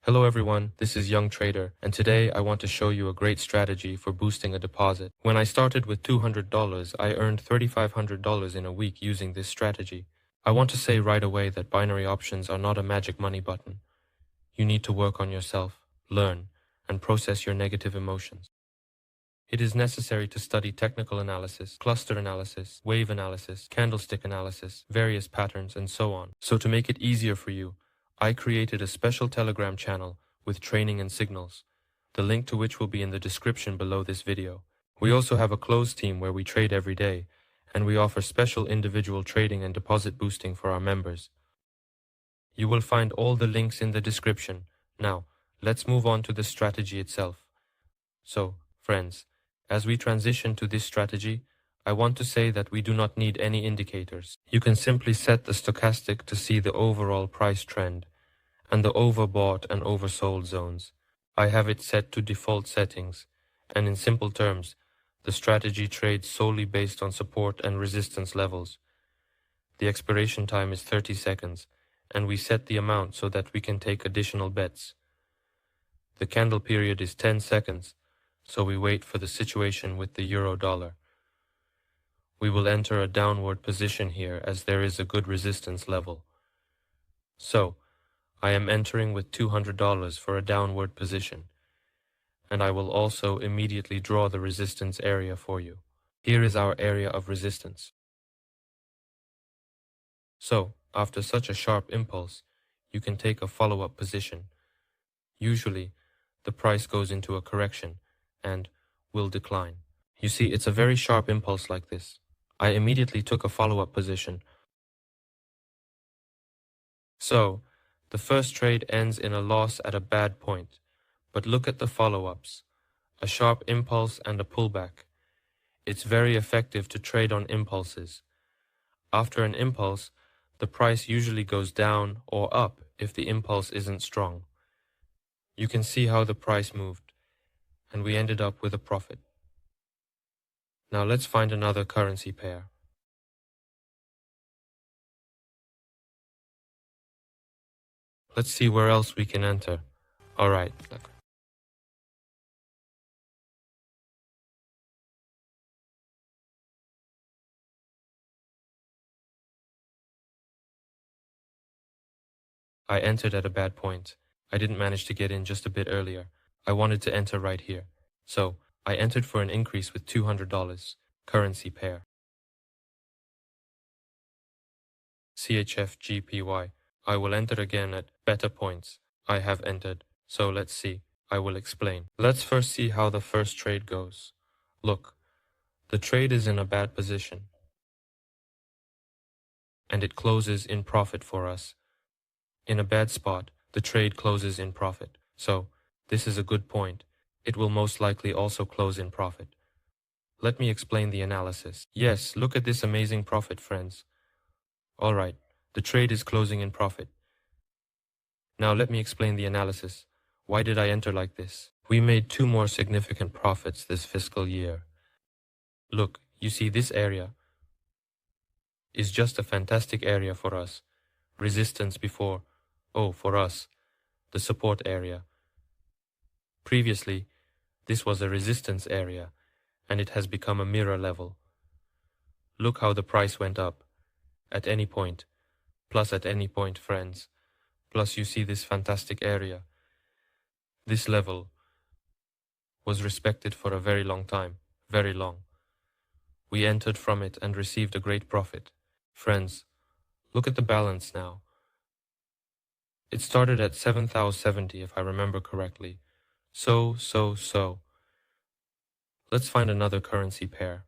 Hello everyone, this is Young Trader, and today I want to show you a great strategy for boosting a deposit. When I started with $200, I earned $3,500 in a week using this strategy. I want to say right away that binary options are not a magic money button. You need to work on yourself, learn, and process your negative emotions. It is necessary to study technical analysis, cluster analysis, wave analysis, candlestick analysis, various patterns, and so on. So to make it easier for you, I created a special Telegram channel with training and signals, the link to which will be in the description below this video. We also have a closed team where we trade every day, and we offer special individual trading and deposit boosting for our members. You will find all the links in the description. Now, let's move on to the strategy itself. So, friends, as we transition to this strategy, I want to say that we do not need any indicators. You can simply set the stochastic to see the overall price trend and the overbought and oversold zones. I have it set to default settings, and in simple terms, the strategy trades solely based on support and resistance levels. The expiration time is 30 seconds, and we set the amount so that we can take additional bets. The candle period is 10 seconds, so we wait for the situation with the euro-dollar. We will enter a downward position here as there is a good resistance level. So, I am entering with $200 for a downward position, and I will also immediately draw the resistance area for you. Here is our area of resistance. So, after such a sharp impulse, you can take a follow-up position. Usually, the price goes into a correction and will decline. You see, it's a very sharp impulse like this. I immediately took a follow-up position. So, the first trade ends in a loss at a bad point, but look at the follow-ups. A sharp impulse and a pullback. It's very effective to trade on impulses. After an impulse, the price usually goes down or up if the impulse isn't strong. You can see how the price moved, and we ended up with a profit. Now let's find another currency pair. Let's see where else we can enter. Alright. I entered at a bad point. I didn't manage to get in just a bit earlier. I wanted to enter right here. So, I entered for an increase with $200, currency pair. CHF-GPY. I will enter again at better points. I have entered. So let's see. I will explain. Let's first see how the first trade goes. Look, the trade is in a bad position, and it closes in profit for us. In a bad spot, the trade closes in profit. So, this is a good point. It will most likely also close in profit. Let me explain the analysis. Yes, look at this amazing profit, friends. Alright, the trade is closing in profit. Now let me explain the analysis. Why did I enter like this? We made 2 more significant profits this fiscal year. Look, you see this area is just a fantastic area for us. Resistance before, for us, the support area. Previously, this was a resistance area, and it has become a mirror level. Look how the price went up. At any point, plus at any point, friends. Plus you see this fantastic area. This level was respected for a very long time, very long. We entered from it and received a great profit. Friends, look at the balance now. It started at 7,070 if I remember correctly. So. Let's find another currency pair.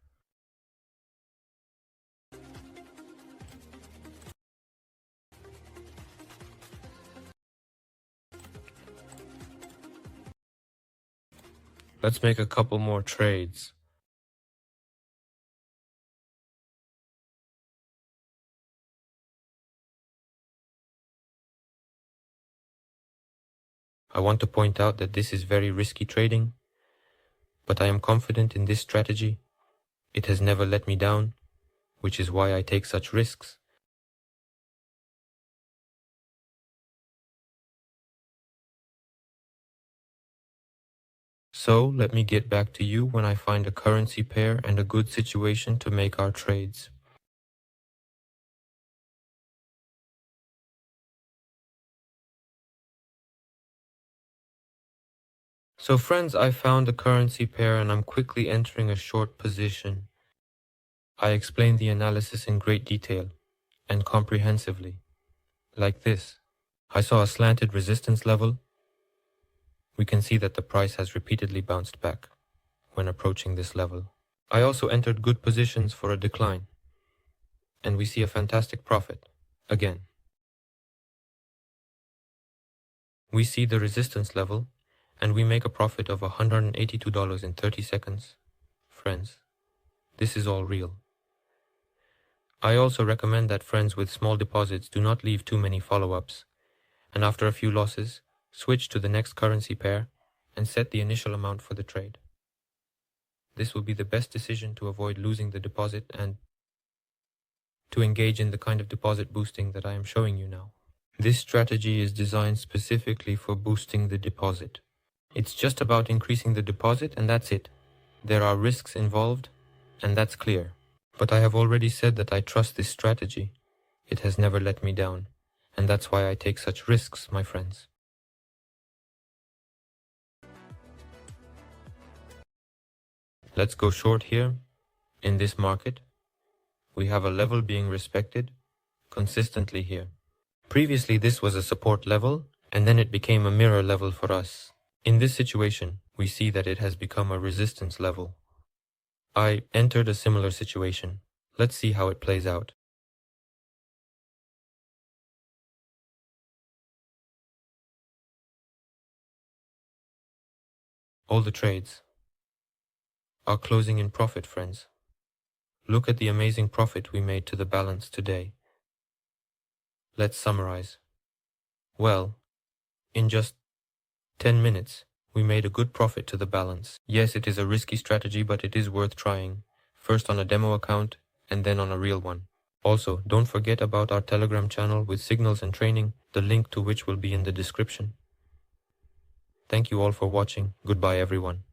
Let's make a couple more trades. I want to point out that this is very risky trading, but I am confident in this strategy. It has never let me down, which is why I take such risks. So let me get back to you when I find a currency pair and a good situation to make our trades. So friends, I found a currency pair and I'm quickly entering a short position. I explained the analysis in great detail and comprehensively, like this. I saw a slanted resistance level. We can see that the price has repeatedly bounced back when approaching this level. I also entered good positions for a decline, and we see a fantastic profit again. We see the resistance level, and we make a profit of $182 in 30 seconds. Friends, this is all real. I also recommend that friends with small deposits do not leave too many follow-ups, and after a few losses, switch to the next currency pair and set the initial amount for the trade. This will be the best decision to avoid losing the deposit and to engage in the kind of deposit boosting that I am showing you now. This strategy is designed specifically for boosting the deposit. It's just about increasing the deposit and that's it. There are risks involved, and that's clear. But I have already said that I trust this strategy. It has never let me down, and that's why I take such risks, my friends. Let's go short here. In this market, we have a level being respected consistently here. Previously, this was a support level, and then it became a mirror level for us. In this situation, we see that it has become a resistance level. I entered a similar situation. Let's see how it plays out. All the trades are closing in profit, friends. Look at the amazing profit we made to the balance today. Let's summarize. Well, in just 10 minutes, we made a good profit to the balance. Yes, it is a risky strategy, but it is worth trying. First on a demo account, and then on a real one. Also, don't forget about our Telegram channel with signals and training, the link to which will be in the description. Thank you all for watching. Goodbye, everyone.